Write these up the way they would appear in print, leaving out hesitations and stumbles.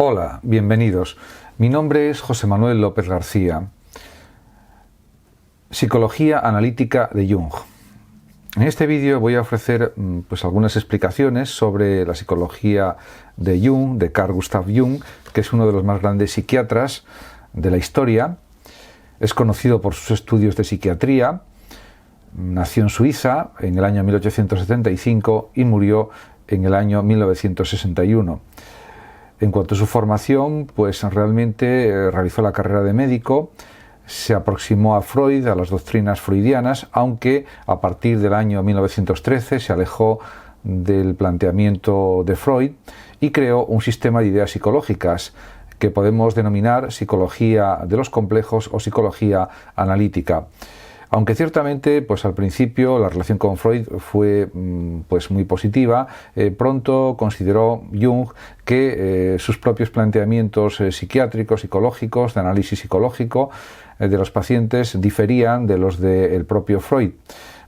Hola, bienvenidos. Mi nombre es José Manuel López García. Psicología analítica de Jung. En este vídeo voy a ofrecer algunas explicaciones sobre la psicología de Jung, de Carl Gustav Jung, que es uno de los más grandes psiquiatras de la historia. Es conocido por sus estudios de psiquiatría. Nació en Suiza en el año 1875 y murió en el año 1961. En cuanto a su formación, pues realmente realizó la carrera de médico, se aproximó a Freud, a las doctrinas freudianas, aunque a partir del año 1913 se alejó del planteamiento de Freud y creó un sistema de ideas psicológicas que podemos denominar psicología de los complejos o psicología analítica. Aunque ciertamente al principio la relación con Freud fue muy positiva, pronto consideró Jung que sus propios planteamientos psiquiátricos, psicológicos, de análisis psicológico de los pacientes diferían de los del propio Freud.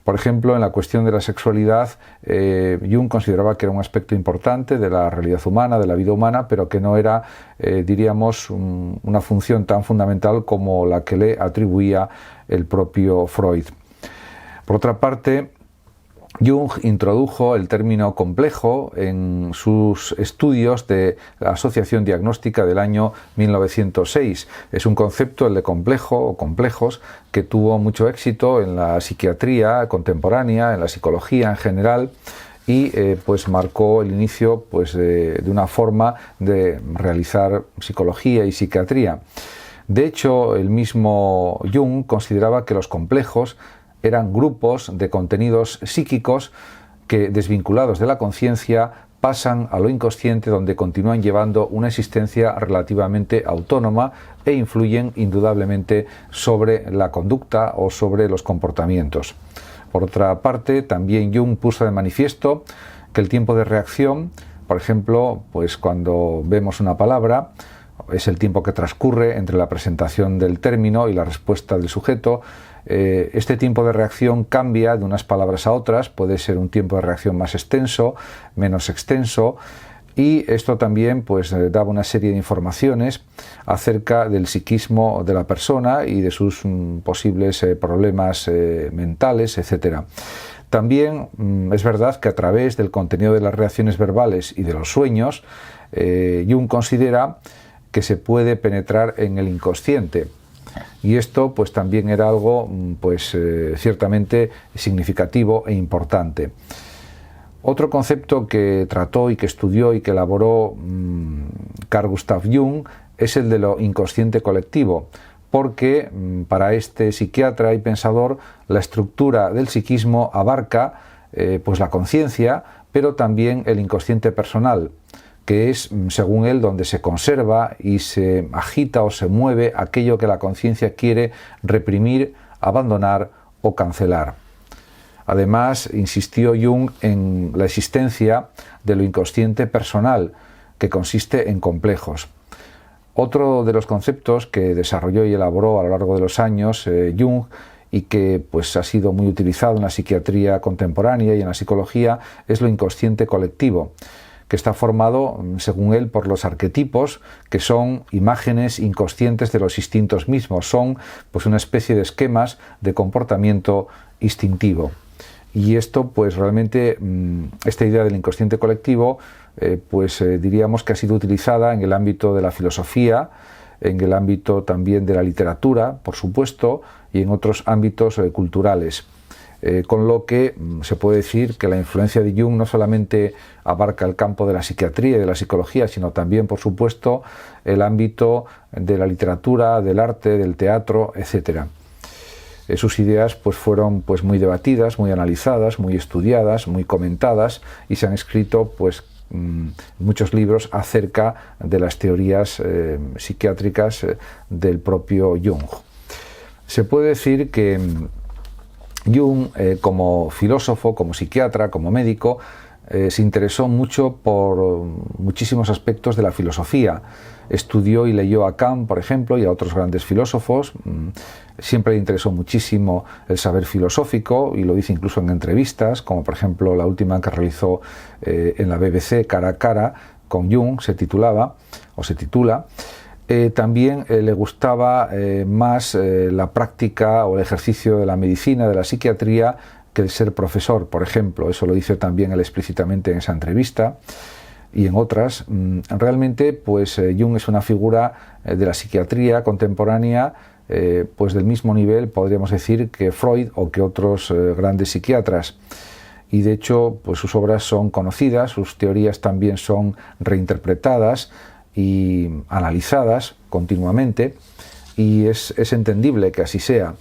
Por ejemplo, en la cuestión de la sexualidad, Jung consideraba que era un aspecto importante de la realidad humana, de la vida humana, pero que no era, diríamos, una función tan fundamental como la que le atribuía el propio Freud. Por otra parte, Jung introdujo el término complejo en sus estudios de asociación diagnóstica del año 1906. Es un concepto, el de complejo o complejos, que tuvo mucho éxito en la psiquiatría contemporánea, en la psicología en general, y marcó el inicio de una forma de realizar psicología y psiquiatría. De hecho, el mismo Jung consideraba que los complejos eran grupos de contenidos psíquicos que, desvinculados de la conciencia, pasan a lo inconsciente, donde continúan llevando una existencia relativamente autónoma e influyen indudablemente sobre la conducta o sobre los comportamientos. Por otra parte, también Jung puso de manifiesto que el tiempo de reacción, por ejemplo, cuando vemos una palabra, es el tiempo que transcurre entre la presentación del término y la respuesta del sujeto. Este tiempo de reacción cambia de unas palabras a otras, puede ser un tiempo de reacción más extenso, menos extenso, y esto también daba una serie de informaciones acerca del psiquismo de la persona y de sus posibles problemas mentales, etc. También es verdad que a través del contenido de las reacciones verbales y de los sueños, Jung considera que se puede penetrar en el inconsciente. Y esto también era algo ciertamente significativo e importante. Otro concepto que trató y que estudió y que elaboró Carl Gustav Jung es el de lo inconsciente colectivo, porque para este psiquiatra y pensador la estructura del psiquismo abarca la conciencia, pero también el inconsciente personal, que es, según él, donde se conserva y se agita o se mueve aquello que la conciencia quiere reprimir, abandonar o cancelar. Además, insistió Jung en la existencia de lo inconsciente personal, que consiste en complejos. Otro de los conceptos que desarrolló y elaboró a lo largo de los años Jung, y que ha sido muy utilizado en la psiquiatría contemporánea y en la psicología, es lo inconsciente colectivo, que está formado, según él, por los arquetipos, que son imágenes inconscientes de los instintos mismos, son una especie de esquemas de comportamiento instintivo. Y esto, realmente, esta idea del inconsciente colectivo, diríamos que ha sido utilizada en el ámbito de la filosofía, en el ámbito también de la literatura, por supuesto, y en otros ámbitos culturales. Con lo que se puede decir que la influencia de Jung no solamente abarca el campo de la psiquiatría y de la psicología, sino también, por supuesto, el ámbito de la literatura, del arte, del teatro, etc. Sus ideas fueron muy debatidas, muy analizadas, muy estudiadas, muy comentadas, y se han escrito muchos libros acerca de las teorías psiquiátricas del propio Jung. Se puede decir que Jung, como filósofo, como psiquiatra, como médico, se interesó mucho por muchísimos aspectos de la filosofía. Estudió y leyó a Kant, por ejemplo, y a otros grandes filósofos. Siempre le interesó muchísimo el saber filosófico, y lo dice incluso en entrevistas, como por ejemplo la última que realizó en la BBC, Cara a Cara, con Jung, se titulaba, o se titula. También le gustaba más la práctica o el ejercicio de la medicina, de la psiquiatría, que el ser profesor, por ejemplo. Eso lo dice también él explícitamente en esa entrevista y en otras. Realmente, pues Jung es una figura de la psiquiatría contemporánea, pues del mismo nivel, podríamos decir, que Freud o que otros grandes psiquiatras. Y de hecho, pues sus obras son conocidas, sus teorías también son reinterpretadas y analizadas continuamente, y es entendible que así sea,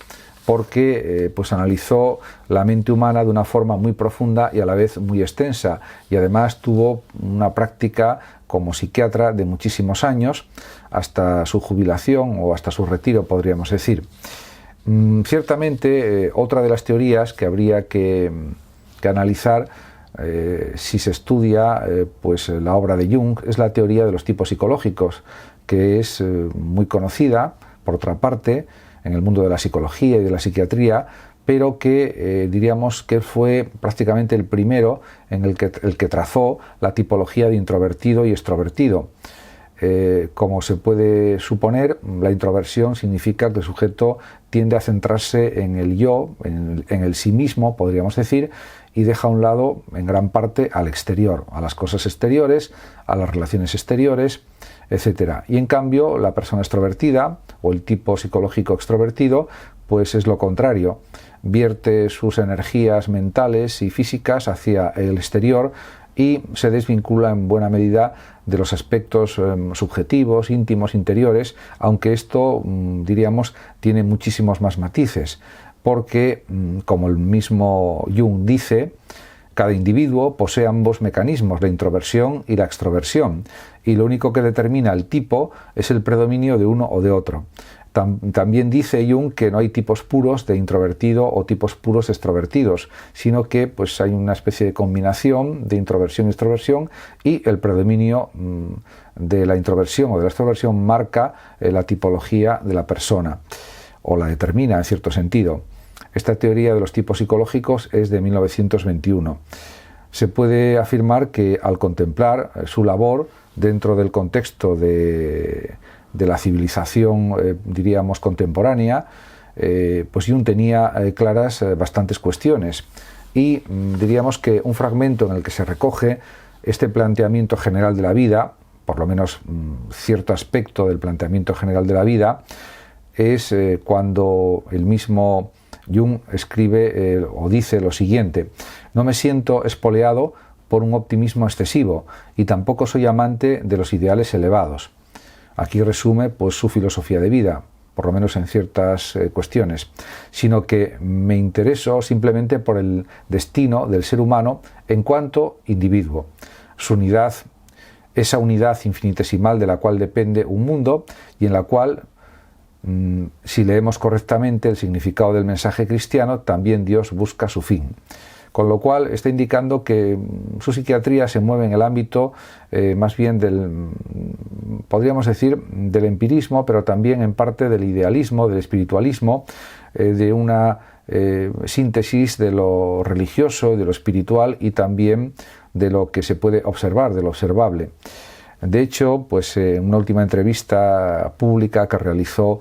porque pues analizó la mente humana de una forma muy profunda y a la vez muy extensa, y además tuvo una práctica como psiquiatra de muchísimos años, hasta su jubilación o hasta su retiro, podríamos decir. Ciertamente, otra de las teorías que habría que analizar si se estudia pues la obra de Jung es la teoría de los tipos psicológicos, que es muy conocida, por otra parte, en el mundo de la psicología y de la psiquiatría, pero que diríamos que fue prácticamente el primero en el que trazó la tipología de introvertido y extrovertido. Como se puede suponer, la introversión significa que el sujeto tiende a centrarse en el yo, en el sí mismo, podríamos decir, y deja a un lado, en gran parte, al exterior, a las cosas exteriores, a las relaciones exteriores, etc. Y en cambio, la persona extrovertida, o el tipo psicológico extrovertido, pues es lo contrario. Vierte sus energías mentales y físicas hacia el exterior y se desvincula en buena medida de los aspectos subjetivos, íntimos, interiores, aunque esto, diríamos, tiene muchísimos más matices, porque, como el mismo Jung dice, cada individuo posee ambos mecanismos, la introversión y la extroversión, y lo único que determina el tipo es el predominio de uno o de otro. También dice Jung que no hay tipos puros de introvertido o tipos puros de extrovertidos, sino que pues, hay una especie de combinación de introversión y extroversión, y el predominio de la introversión o de la extroversión marca la tipología de la persona, o la determina en cierto sentido. Esta teoría de los tipos psicológicos es de 1921. Se puede afirmar que al contemplar su labor dentro del contexto de la civilización, diríamos, contemporánea, pues Jung tenía claras bastantes cuestiones, y diríamos que un fragmento en el que se recoge este planteamiento general de la vida, por lo menos cierto aspecto del planteamiento general de la vida, es cuando el mismo Jung escribe o dice lo siguiente: no me siento espoleado por un optimismo excesivo y tampoco soy amante de los ideales elevados. Aquí resume pues su filosofía de vida, por lo menos en ciertas cuestiones, sino que me intereso simplemente por el destino del ser humano en cuanto individuo, su unidad, esa unidad infinitesimal de la cual depende un mundo y en la cual, si leemos correctamente el significado del mensaje cristiano, también Dios busca su fin. Con lo cual está indicando que su psiquiatría se mueve en el ámbito más bien podríamos decir, del empirismo, pero también en parte del idealismo, del espiritualismo, de una síntesis de lo religioso, de lo espiritual y también de lo que se puede observar, de lo observable. De hecho, pues en una última entrevista pública que realizó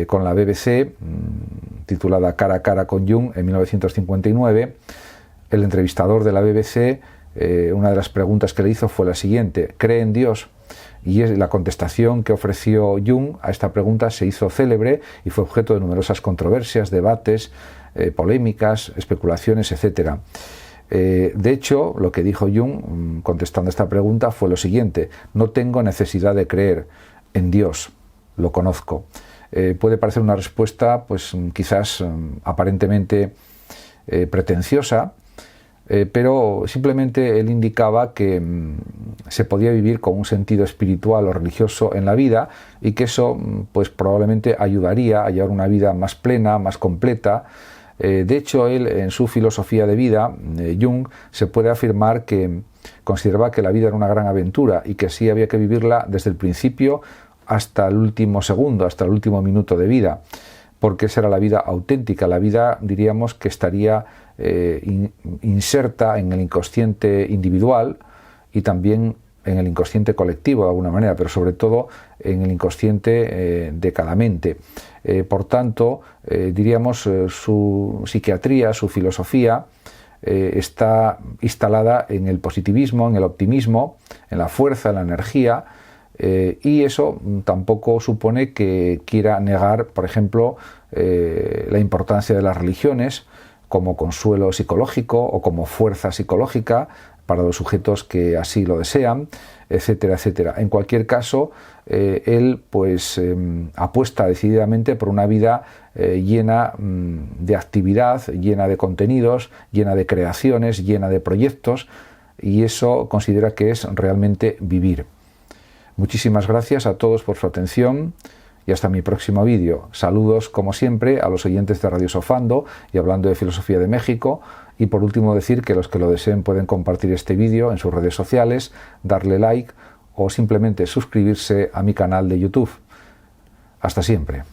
con la BBC, titulada Cara a cara con Jung, en 1959, el entrevistador de la BBC, una de las preguntas que le hizo fue la siguiente: ¿cree en Dios? Y la contestación que ofreció Jung a esta pregunta se hizo célebre y fue objeto de numerosas controversias, debates, polémicas, especulaciones, etc. De hecho, lo que dijo Jung contestando esta pregunta fue lo siguiente: no tengo necesidad de creer en Dios, lo conozco. Puede parecer una respuesta pues quizás aparentemente pretenciosa, pero simplemente él indicaba que se podía vivir con un sentido espiritual o religioso en la vida, y que eso pues probablemente ayudaría a llevar una vida más plena, más completa. De hecho, él, en su filosofía de vida, Jung, se puede afirmar que consideraba que la vida era una gran aventura y que así había que vivirla desde el principio hasta el último segundo, hasta el último minuto de vida, porque esa era la vida auténtica, la vida, diríamos, que estaría inserta en el inconsciente individual y también en el inconsciente colectivo de alguna manera, pero sobre todo en el inconsciente de cada mente. Por tanto, diríamos, su psiquiatría, su filosofía, está instalada en el positivismo, en el optimismo, en la fuerza, en la energía, y eso tampoco supone que quiera negar, por ejemplo, la importancia de las religiones como consuelo psicológico o como fuerza psicológica para los sujetos que así lo desean, etcétera, etcétera. En cualquier caso, él pues apuesta decididamente por una vida llena de actividad, llena de contenidos, llena de creaciones, llena de proyectos, y eso considera que es realmente vivir. Muchísimas gracias a todos por su atención y hasta mi próximo vídeo. Saludos, como siempre, a los oyentes de Radio Sofando y Hablando de Filosofía de México. Y por último decir que los que lo deseen pueden compartir este vídeo en sus redes sociales, darle like o simplemente suscribirse a mi canal de YouTube. Hasta siempre.